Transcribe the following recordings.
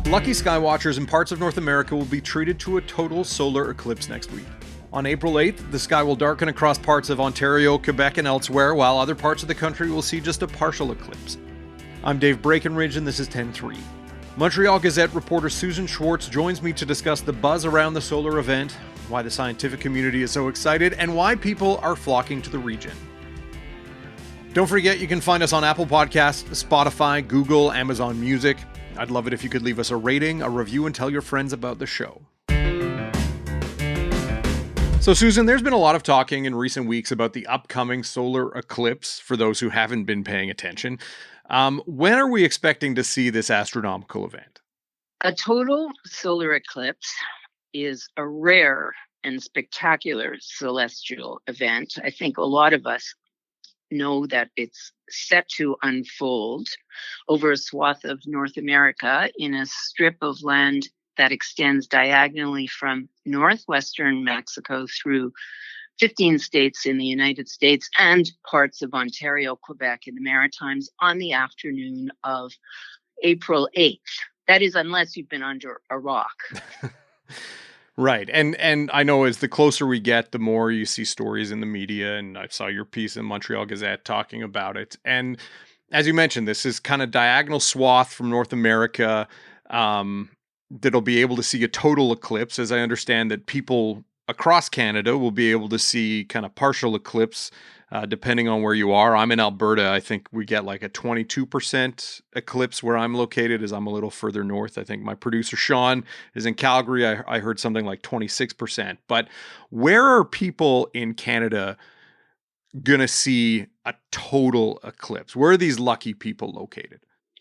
Lucky skywatchers in parts of North America will be treated to a total solar eclipse next week. On April 8th, the sky will darken across parts of Ontario, Quebec, and elsewhere, while other parts of the country will see just a partial eclipse. I'm Dave Breckenridge, and this is 10-3. Montreal Gazette reporter Susan Schwartz joins me to discuss the buzz around the solar event, why the scientific community is so excited, and why people are flocking to the region. Don't forget, you can find us on Apple Podcasts, Spotify, Google, Amazon Music. I'd love it if you could leave us a rating, a review, and tell your friends about the show. So, Susan, there's been a lot of talking in recent weeks about the upcoming solar eclipse, for those who haven't been paying attention. When are we expecting to see this astronomical event? A total solar eclipse is a rare and spectacular celestial event. I think a lot of us know that it's set to unfold over a swath of North America in a strip of land that extends diagonally from northwestern Mexico through 15 states in the United States and parts of Ontario, Quebec, and the Maritimes on the afternoon of April 8th. That is, unless you've been under a rock. Right. And I know as the closer we get, the more you see stories in the media. And I saw your piece in Montreal Gazette talking about it. And as you mentioned, this is kind of diagonal swath from North America that'll be able to see a total eclipse. As I understand that people across Canada will be able to see kind of partial eclipse depending on where you are. I'm in Alberta. I think we get like a 22% eclipse where I'm located, as I'm a little further north. I think my producer Sean is in Calgary. I heard something like 26%. But where are people in Canada going to see a total eclipse? Where are these lucky people located?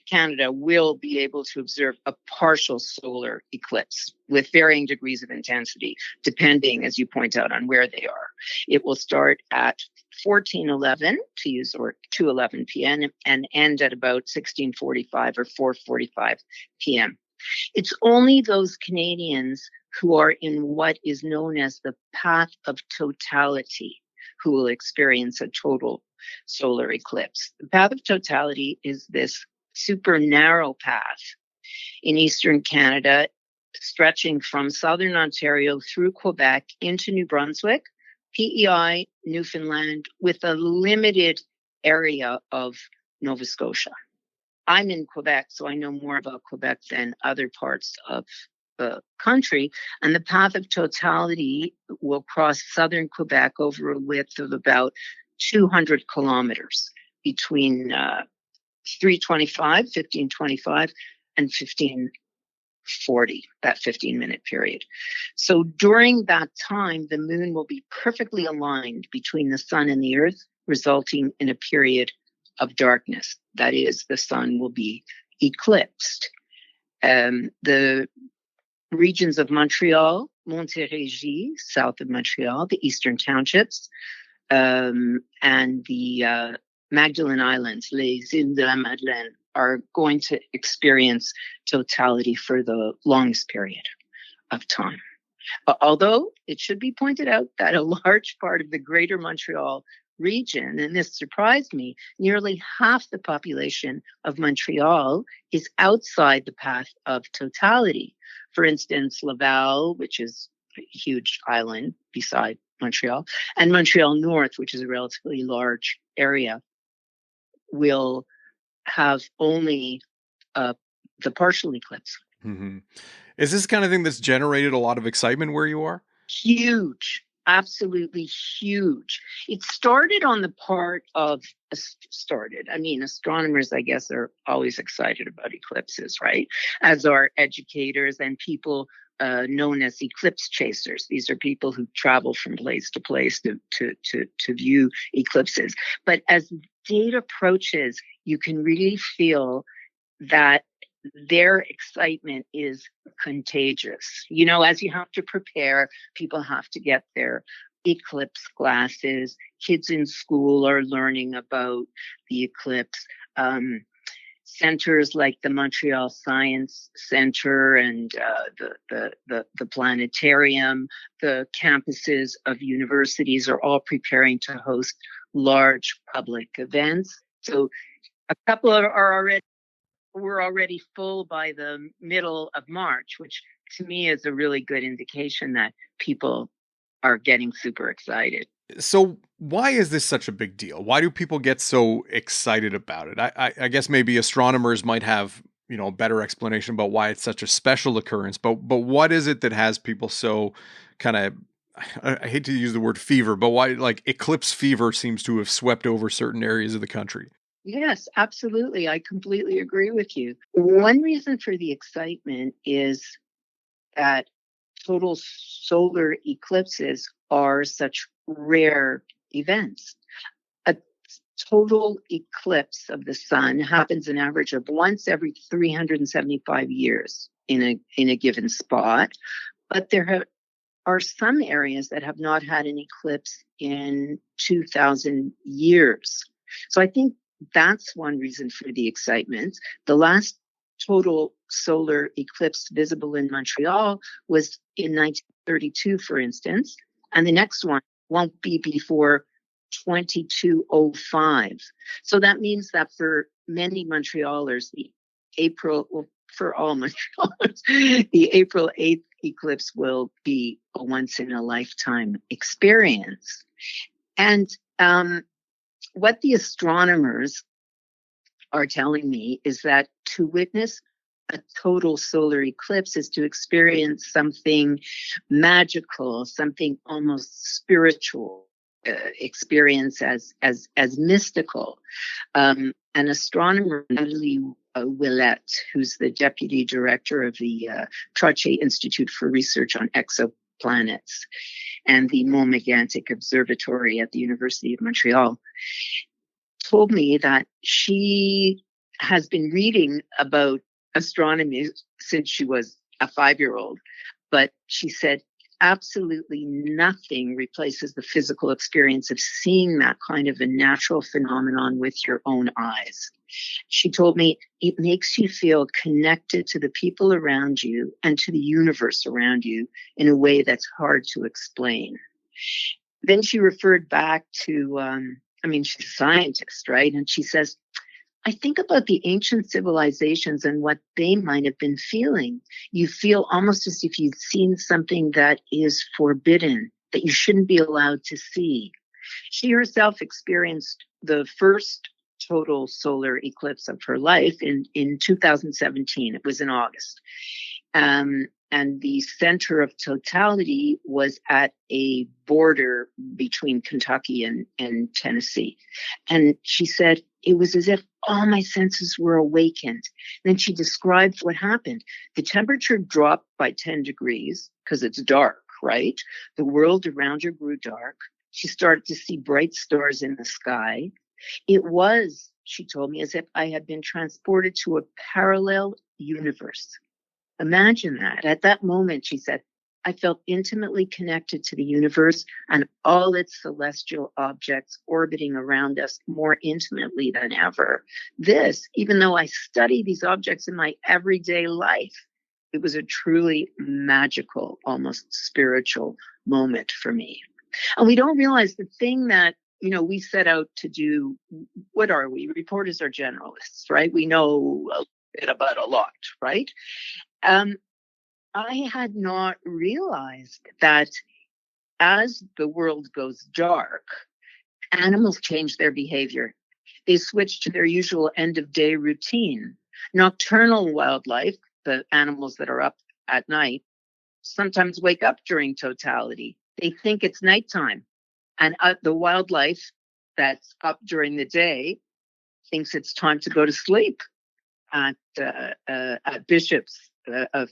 Canada will be able to observe a partial solar eclipse with varying degrees of intensity, depending, as you point out, on where they are. It will start at 14:11 or 2:11 p.m. and end at about 16:45 or 4:45 p.m. It's only those Canadians who are in what is known as the path of totality who will experience a total solar eclipse. The path of totality is this super narrow path in eastern Canada, stretching from southern Ontario through Quebec into New Brunswick, PEI, Newfoundland, with a limited area of Nova Scotia. I'm in Quebec, so I know more about Quebec than other parts of the country. And the path of totality will cross southern Quebec over a width of about 200 kilometers between 1525, and 1540, that 15-minute period. So during that time, the moon will be perfectly aligned between the sun and the earth, resulting in a period of darkness. That is, the sun will be eclipsed. The regions of Montreal, Montérégie, south of Montreal, the eastern townships, and the Magdalen Islands, les Îles de la Madeleine, are going to experience totality for the longest period of time. Although it should be pointed out that a large part of the greater Montreal region, and this surprised me, nearly half the population of Montreal is outside the path of totality. For instance, Laval, which is a huge island beside Montreal, and Montreal North, which is a relatively large area, will have only the partial eclipse. Mm-hmm. Is this kind of thing that's generated a lot of excitement where you are? Huge, absolutely huge. It started on the part of, astronomers, I guess, are always excited about eclipses, right? As are educators and people known as eclipse chasers. These are people who travel from place to place to view eclipses. But as the date approaches, you can really feel that their excitement is contagious. You know, as you have to prepare, people have to get their eclipse glasses. Kids in school are learning about the eclipse. Centers like the Montreal Science Center and the planetarium, the campuses of universities are all preparing to host large public events. So a couple are already we're already full by the middle of March, which to me is a really good indication that people are getting super excited. So why is this such a big deal? Why do people get so excited about it? I guess maybe astronomers might have, a better explanation about why it's such a special occurrence, but what is it that has people so kind of, I hate to use the word fever, but why, like, eclipse fever seems to have swept over certain areas of the country? Yes, absolutely. I completely agree with you. One reason for the excitement is that total solar eclipses are such rare events. A total eclipse of the sun happens an average of once every 375 years in a given spot, but are some areas that have not had an eclipse in 2000 years. So I think that's one reason for the excitement. The last total solar eclipse visible in Montreal was in 1932, for instance, and the next one won't be before 2205. So that means that for many Montrealers, the April, well, for all Montrealers, the April 8th eclipse will be a once in a lifetime experience. And what the astronomers are telling me is that to witness a total solar eclipse is to experience something magical, something almost spiritual, experience as mystical. An astronomer, Natalie Willette, who's the deputy director of the Trottier Institute for Research on Exoplanets and the Mont-Mégantic Observatory at the University of Montreal, told me that she has been reading about astronomy since she was a 5-year-old, but she said absolutely nothing replaces the physical experience of seeing that kind of a natural phenomenon with your own eyes. She told me it makes you feel connected to the people around you and to the universe around you in a way that's hard to explain. Then she referred back to, she's a scientist, right? And she says, I think about the ancient civilizations and what they might have been feeling. You feel almost as if you've seen something that is forbidden, that you shouldn't be allowed to see. She herself experienced the first total solar eclipse of her life in 2017. It was in August. And the center of totality was at a border between Kentucky and Tennessee. And she said, it was as if all my senses were awakened. Then she described what happened. The temperature dropped by 10 degrees because it's dark, right? The world around her grew dark. She started to see bright stars in the sky. It was, she told me, as if I had been transported to a parallel universe. Imagine that. At that moment, she said, I felt intimately connected to the universe and all its celestial objects orbiting around us more intimately than ever. This, even though I study these objects in my everyday life, it was a truly magical, almost spiritual moment for me. And we don't realize the thing that, we set out to do. What are we? Reporters are generalists, right? We know a bit about a lot, right? I had not realized that as the world goes dark, animals change their behavior. They switch to their usual end of day routine. Nocturnal wildlife, the animals that are up at night, sometimes wake up during totality. They think it's nighttime. And the wildlife that's up during the day thinks it's time to go to sleep. At Bishop's, a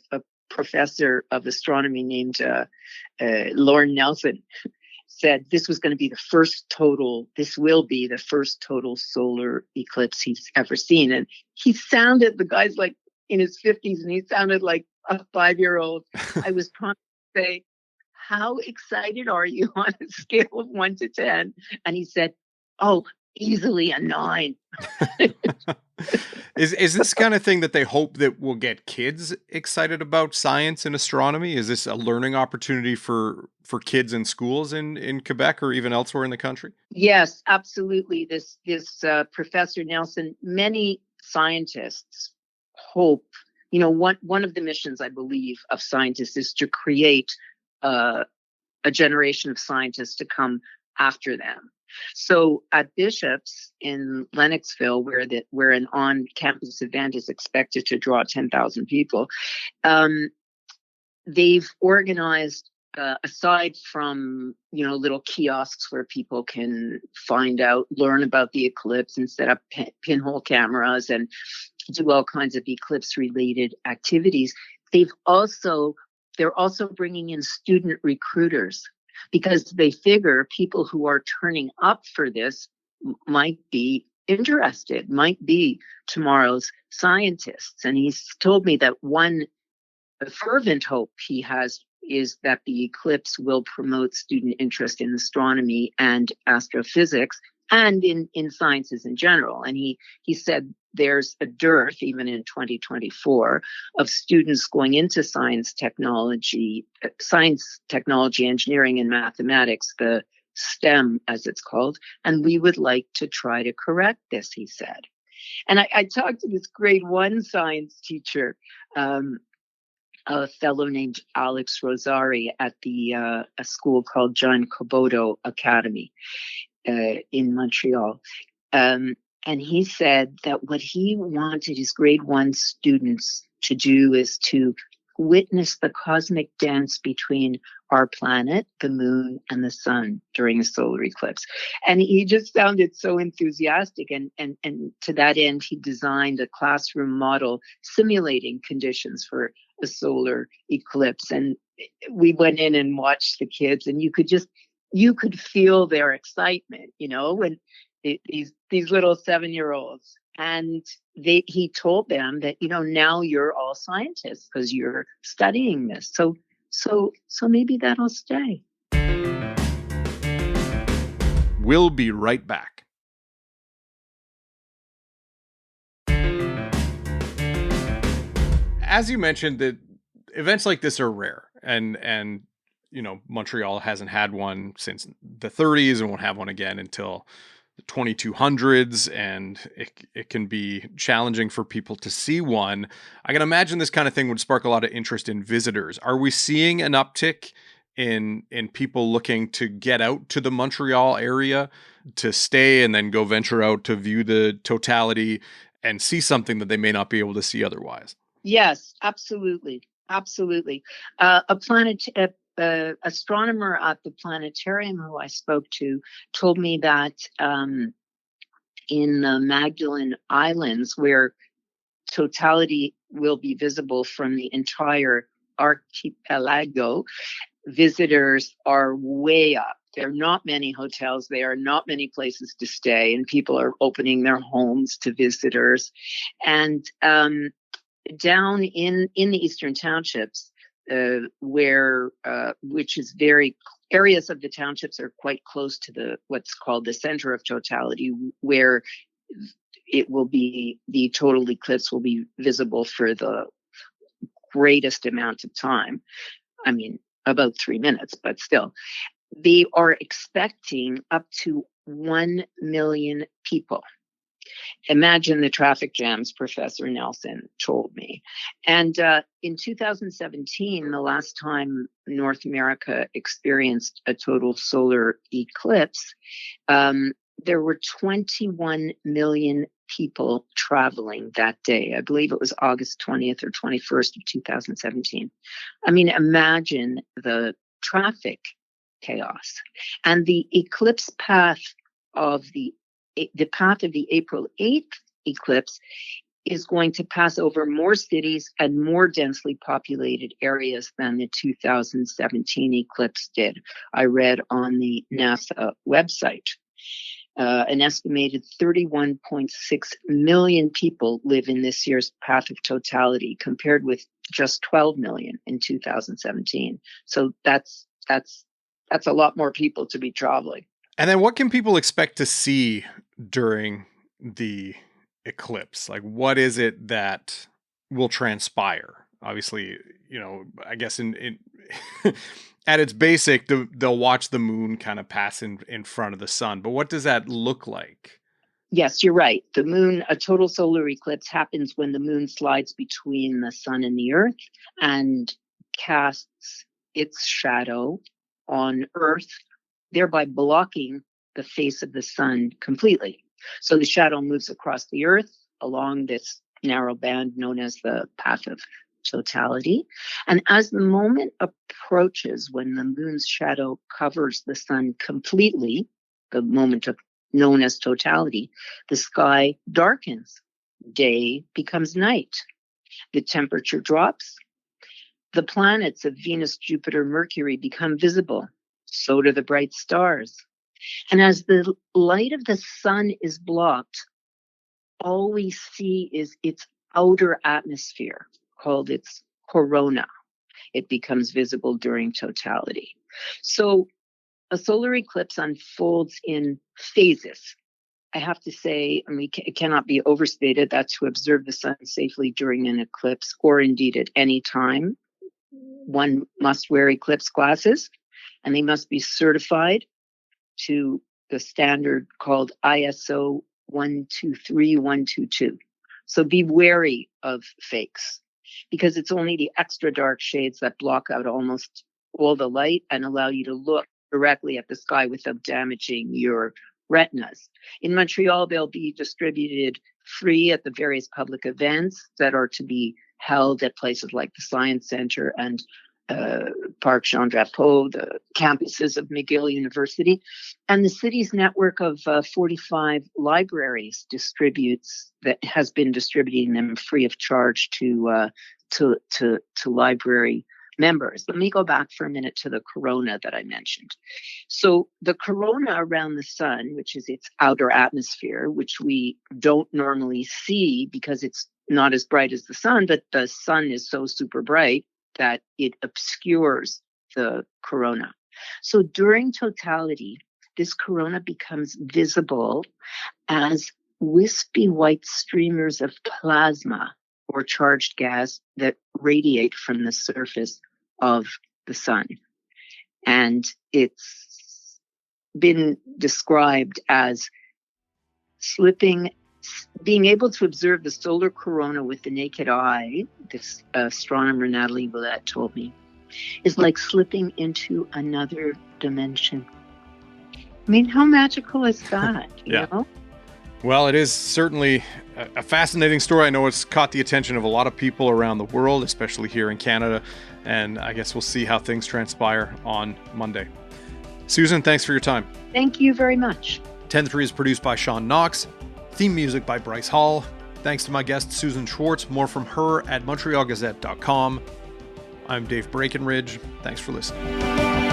professor of astronomy named Lorne Nelson said this will be the first total solar eclipse he's ever seen. And the guy's like in his 50s and he sounded like a 5-year-old. I was prompted to say, how excited are you on a scale of 1 to 10? And he said, oh, easily a 9. Is this kind of thing that they hope that will get kids excited about science and astronomy? Is this a learning opportunity for kids in schools in Quebec or even elsewhere in the country? Yes, absolutely. This Professor Nelson, many scientists hope, one of the missions, I believe, of scientists is to create a generation of scientists to come after them. So at Bishop's in Lennoxville, where an on-campus event is expected to draw 10,000 people, they've organized, aside from little kiosks where people can learn about the eclipse and set up pinhole cameras and do all kinds of eclipse related activities. They're also bringing in student recruiters, because they figure people who are turning up for this might be interested, might be tomorrow's scientists. And he's told me that one fervent hope he has is that the eclipse will promote student interest in astronomy and astrophysics and in sciences in general. And he said there's a dearth, even in 2024, of students going into science, technology, engineering, and mathematics, the STEM, as it's called. And we would like to try to correct this, he said. And I talked to this grade 1 science teacher, a fellow named Alex Rosari, at a school called John Kobodo Academy in Montreal. And he said that what he wanted his grade 1 students to do is to witness the cosmic dance between our planet, the moon, and the sun during a solar eclipse. And he just sounded so enthusiastic. And to that end, he designed a classroom model simulating conditions for a solar eclipse. And we went in and watched the kids, and you could feel their excitement, when these little 7-year-olds. And he told them that, now you're all scientists because you're studying this. So maybe that'll stay. We'll be right back. As you mentioned, that events like this are rare, and Montreal hasn't had one since the 30s and won't have one again until the 2200s, and it can be challenging for people to see one. I can imagine this kind of thing would spark a lot of interest in visitors. Are we seeing an uptick in people looking to get out to the Montreal area to stay and then go venture out to view the totality and see something that they may not be able to see otherwise? Yes, absolutely. Absolutely. Astronomer at the planetarium who I spoke to told me that in the Magdalen Islands, where totality will be visible from the entire archipelago, visitors are way up. There are not many hotels. There are not many places to stay, and people are opening their homes to visitors. And down in the eastern townships, which is areas of the townships are quite close to what's called the center of totality, where the total eclipse will be visible for the greatest amount of time. I mean, about 3 minutes, but still. They are expecting up to 1 million people. Imagine the traffic jams, Professor Nelson told me. And in 2017, the last time North America experienced a total solar eclipse, there were 21 million people traveling that day. I believe it was August 20th or 21st of 2017. I mean, imagine the traffic chaos. And the eclipse path of the path of the April 8th eclipse is going to pass over more cities and more densely populated areas than the 2017 eclipse did. I read on the NASA website. An estimated 31.6 million people live in this year's path of totality, compared with just 12 million in 2017. So that's a lot more people to be traveling. And then what can people expect to see during the eclipse? Like, what is it that will transpire? Obviously, I guess in at its basic, they'll watch the moon kind of pass in front of the sun. But what does that look like? Yes, you're right. A total solar eclipse happens when the moon slides between the sun and the earth and casts its shadow on Earth, thereby blocking the face of the sun completely. So the shadow moves across the Earth along this narrow band known as the path of totality. And as the moment approaches when the moon's shadow covers the sun completely, the moment of known as totality, the sky darkens. Day becomes night. The temperature drops. The planets of Venus, Jupiter, Mercury become visible. So do the bright stars. And as the light of the sun is blocked, all we see is its outer atmosphere, called its corona. It becomes visible during totality. So a solar eclipse unfolds in phases. I have to say, and it cannot be overstated, that to observe the sun safely during an eclipse, or indeed at any time, one must wear eclipse glasses, and they must be certified to the standard called ISO 123122. So be wary of fakes, because it's only the extra dark shades that block out almost all the light and allow you to look directly at the sky without damaging your retinas. In Montreal, they'll be distributed free at the various public events that are to be held at places like the Science Centre and Parc Jean Drapeau, the campuses of McGill University. And the city's network of 45 libraries has been distributing them free of charge to library members. Let me go back for a minute to the corona that I mentioned. So the corona around the sun, which is its outer atmosphere, which we don't normally see because it's not as bright as the sun, but the sun is so super bright that it obscures the corona. So during totality, this corona becomes visible as wispy white streamers of plasma or charged gas that radiate from the surface of the sun. And it's been described as being able to observe the solar corona with the naked eye, this astronomer Natalie Willette told me, is like slipping into another dimension. I mean, how magical is that? You know? Well, it is certainly a fascinating story. I know it's caught the attention of a lot of people around the world, especially here in Canada. And I guess we'll see how things transpire on Monday. Susan, thanks for your time. Thank you very much. 10-3 is produced by Sean Knox. Theme music by Bryce Hall. Thanks to my guest, Susan Schwartz. More from her at montrealgazette.com. I'm Dave Breckenridge. Thanks for listening.